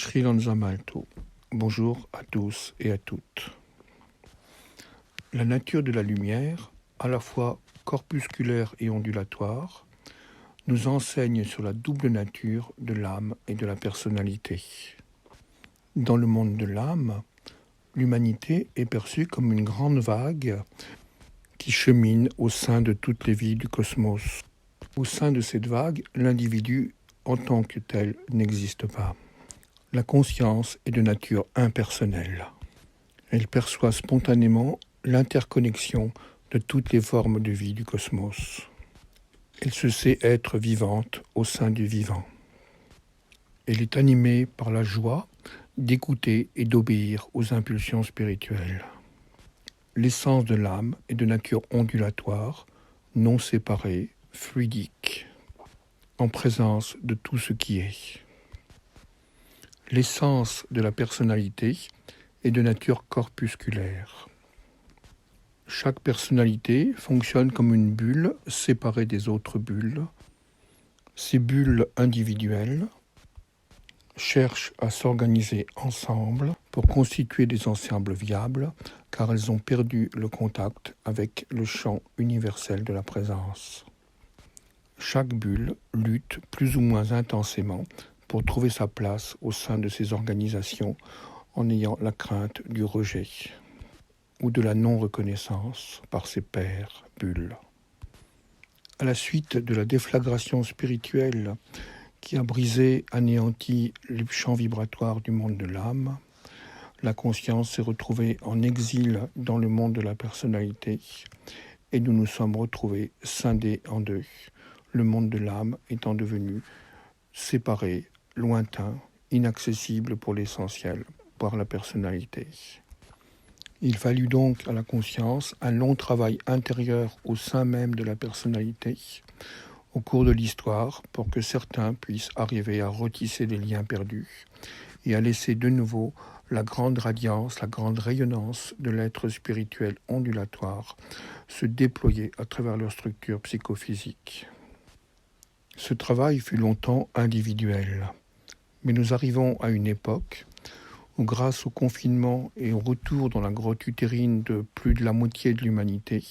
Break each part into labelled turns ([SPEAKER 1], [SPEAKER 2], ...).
[SPEAKER 1] Sri Lanza Malto. Bonjour à tous et à toutes. La nature de la lumière, à la fois corpusculaire et ondulatoire, nous enseigne sur la double nature de l'âme et de la personnalité. Dans le monde de l'âme, l'humanité est perçue comme une grande vague qui chemine au sein de toutes les vies du cosmos. Au sein de cette vague, l'individu en tant que tel n'existe pas. La conscience est de nature impersonnelle. Elle perçoit spontanément l'interconnexion de toutes les formes de vie du cosmos. Elle se sait être vivante au sein du vivant. Elle est animée par la joie d'écouter et d'obéir aux impulsions spirituelles. L'essence de l'âme est de nature ondulatoire, non séparée, fluidique, en présence de tout ce qui est. L'essence de la personnalité est de nature corpusculaire. Chaque personnalité fonctionne comme une bulle séparée des autres bulles. Ces bulles individuelles cherchent à s'organiser ensemble pour constituer des ensembles viables, car elles ont perdu le contact avec le champ universel de la présence. Chaque bulle lutte plus ou moins intensément pour trouver sa place au sein de ces organisations en ayant la crainte du rejet ou de la non-reconnaissance par ses pairs bulles. À la suite de la déflagration spirituelle qui a brisé, anéanti les champs vibratoires du monde de l'âme, la conscience s'est retrouvée en exil dans le monde de la personnalité et nous nous sommes retrouvés scindés en deux, le monde de l'âme étant devenu séparé, lointain, inaccessible pour l'essentiel, par la personnalité. Il fallut donc à la conscience un long travail intérieur au sein même de la personnalité, au cours de l'histoire, pour que certains puissent arriver à retisser les liens perdus et à laisser de nouveau la grande radiance, la grande rayonnance de l'être spirituel ondulatoire se déployer à travers leur structure psychophysique. Ce travail fut longtemps individuel, mais nous arrivons à une époque où, grâce au confinement et au retour dans la grotte utérine de plus de la moitié de l'humanité,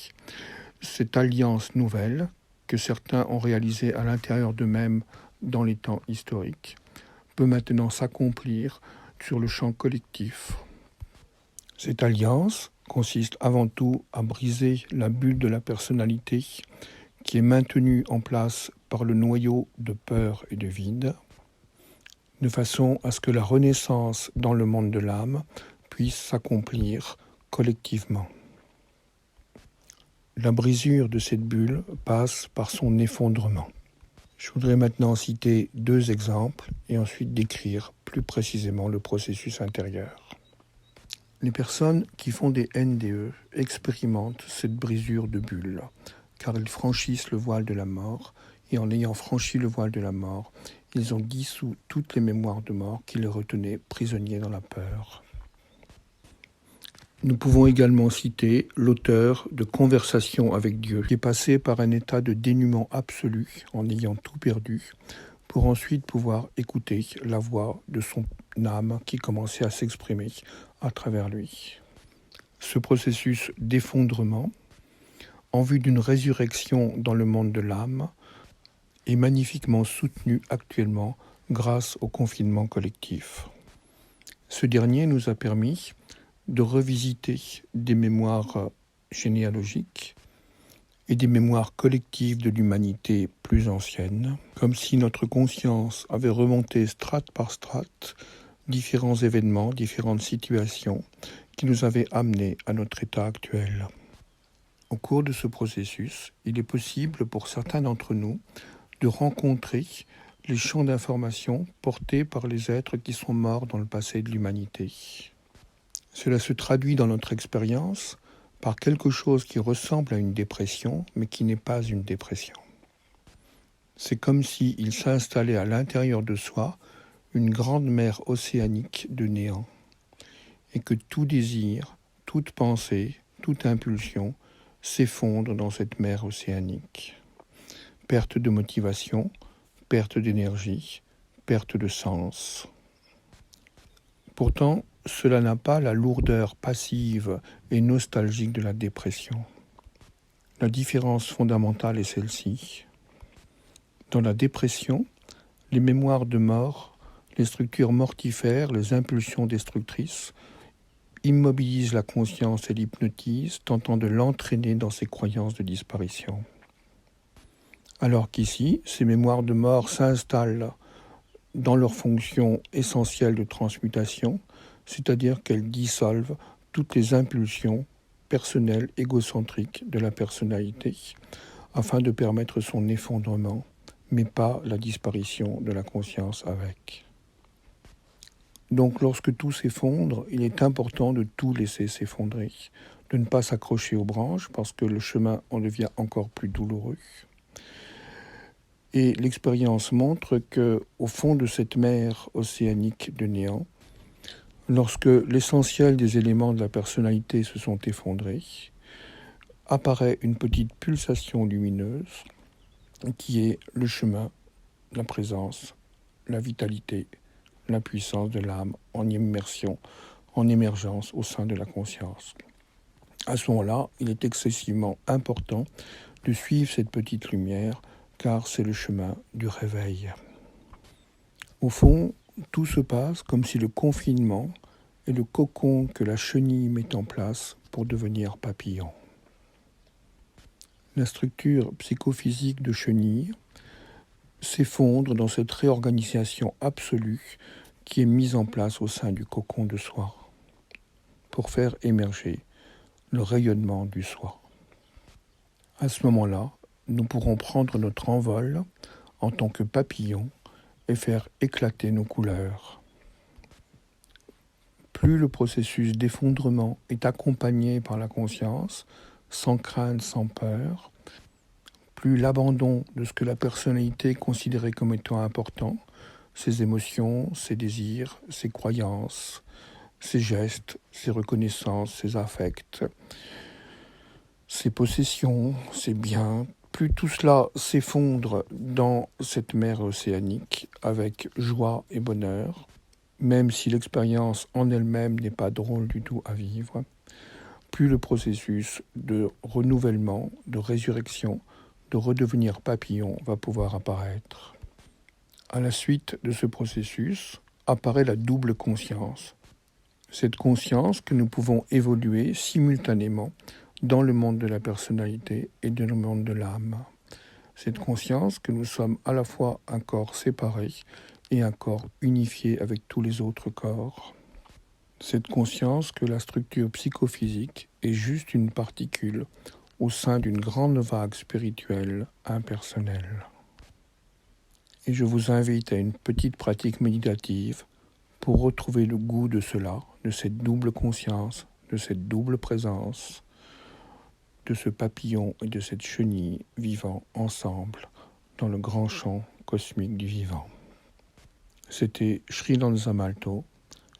[SPEAKER 1] cette alliance nouvelle, que certains ont réalisée à l'intérieur d'eux-mêmes dans les temps historiques, peut maintenant s'accomplir sur le champ collectif. Cette alliance consiste avant tout à briser la bulle de la personnalité qui est maintenue en place par le noyau de peur et de vide, de façon à ce que la renaissance dans le monde de l'âme puisse s'accomplir collectivement. La brisure de cette bulle passe par son effondrement. Je voudrais maintenant citer 2 exemples et ensuite décrire plus précisément le processus intérieur. Les personnes qui font des NDE expérimentent cette brisure de bulle, car ils franchissent le voile de la mort, et en ayant franchi le voile de la mort, ils ont dissous toutes les mémoires de mort qui les retenaient prisonniers dans la peur. Nous pouvons également citer l'auteur de Conversation avec Dieu, qui est passé par un état de dénuement absolu en ayant tout perdu, pour ensuite pouvoir écouter la voix de son âme qui commençait à s'exprimer à travers lui. Ce processus d'effondrement, en vue d'une résurrection dans le monde de l'âme, est magnifiquement soutenu actuellement grâce au confinement collectif. Ce dernier nous a permis de revisiter des mémoires généalogiques et des mémoires collectives de l'humanité plus ancienne, comme si notre conscience avait remonté strate par strate différents événements, différentes situations qui nous avaient amenés à notre état actuel. Au cours de ce processus, il est possible pour certains d'entre nous de rencontrer les champs d'information portés par les êtres qui sont morts dans le passé de l'humanité. Cela se traduit dans notre expérience par quelque chose qui ressemble à une dépression, mais qui n'est pas une dépression. C'est comme s'il s'installait à l'intérieur de soi une grande mer océanique de néant, et que tout désir, toute pensée, toute impulsion s'effondre dans cette mer océanique. Perte de motivation, perte d'énergie, perte de sens. Pourtant, cela n'a pas la lourdeur passive et nostalgique de la dépression. La différence fondamentale est celle-ci. Dans la dépression, les mémoires de mort, les structures mortifères, les impulsions destructrices immobilisent la conscience et l'hypnotisent, tentant de l'entraîner dans ses croyances de disparition. Alors qu'ici, ces mémoires de mort s'installent dans leur fonction essentielle de transmutation, c'est-à-dire qu'elles dissolvent toutes les impulsions personnelles égocentriques de la personnalité, afin de permettre son effondrement, mais pas la disparition de la conscience avec. Donc lorsque tout s'effondre, il est important de tout laisser s'effondrer, de ne pas s'accrocher aux branches parce que le chemin en devient encore plus douloureux. Et l'expérience montre que, au fond de cette mer océanique de néant, lorsque l'essentiel des éléments de la personnalité se sont effondrés, apparaît une petite pulsation lumineuse qui est le chemin, la présence, la vitalité, la puissance de l'âme en immersion, en émergence au sein de la conscience. À ce moment-là, il est excessivement important de suivre cette petite lumière, car c'est le chemin du réveil. Au fond, tout se passe comme si le confinement est le cocon que la chenille met en place pour devenir papillon. La structure psychophysique de chenille s'effondre dans cette réorganisation absolue qui est mise en place au sein du cocon de soi pour faire émerger le rayonnement du soi. À ce moment-là, nous pourrons prendre notre envol en tant que papillon et faire éclater nos couleurs. Plus le processus d'effondrement est accompagné par la conscience, sans crainte, sans peur, plus l'abandon de ce que la personnalité considérait comme étant important, ses émotions, ses désirs, ses croyances, ses gestes, ses reconnaissances, ses affects, ses possessions, ses biens, plus tout cela s'effondre dans cette mer océanique avec joie et bonheur, même si l'expérience en elle-même n'est pas drôle du tout à vivre, plus le processus de renouvellement, de résurrection, de redevenir papillon va pouvoir apparaître. À la suite de ce processus apparaît la double conscience. Cette conscience que nous pouvons évoluer simultanément dans le monde de la personnalité et dans le monde de l'âme. Cette conscience que nous sommes à la fois un corps séparé et un corps unifié avec tous les autres corps. Cette conscience que la structure psychophysique est juste une particule au sein d'une grande vague spirituelle impersonnelle. Et je vous invite à une petite pratique méditative pour retrouver le goût de cela, de cette double conscience, de cette double présence, de ce papillon et de cette chenille vivant ensemble dans le grand champ cosmique du vivant. C'était Sri Malto.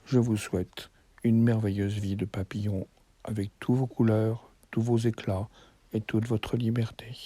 [SPEAKER 1] Je vous souhaite une merveilleuse vie de papillon avec toutes vos couleurs, tous vos éclats et toute votre liberté.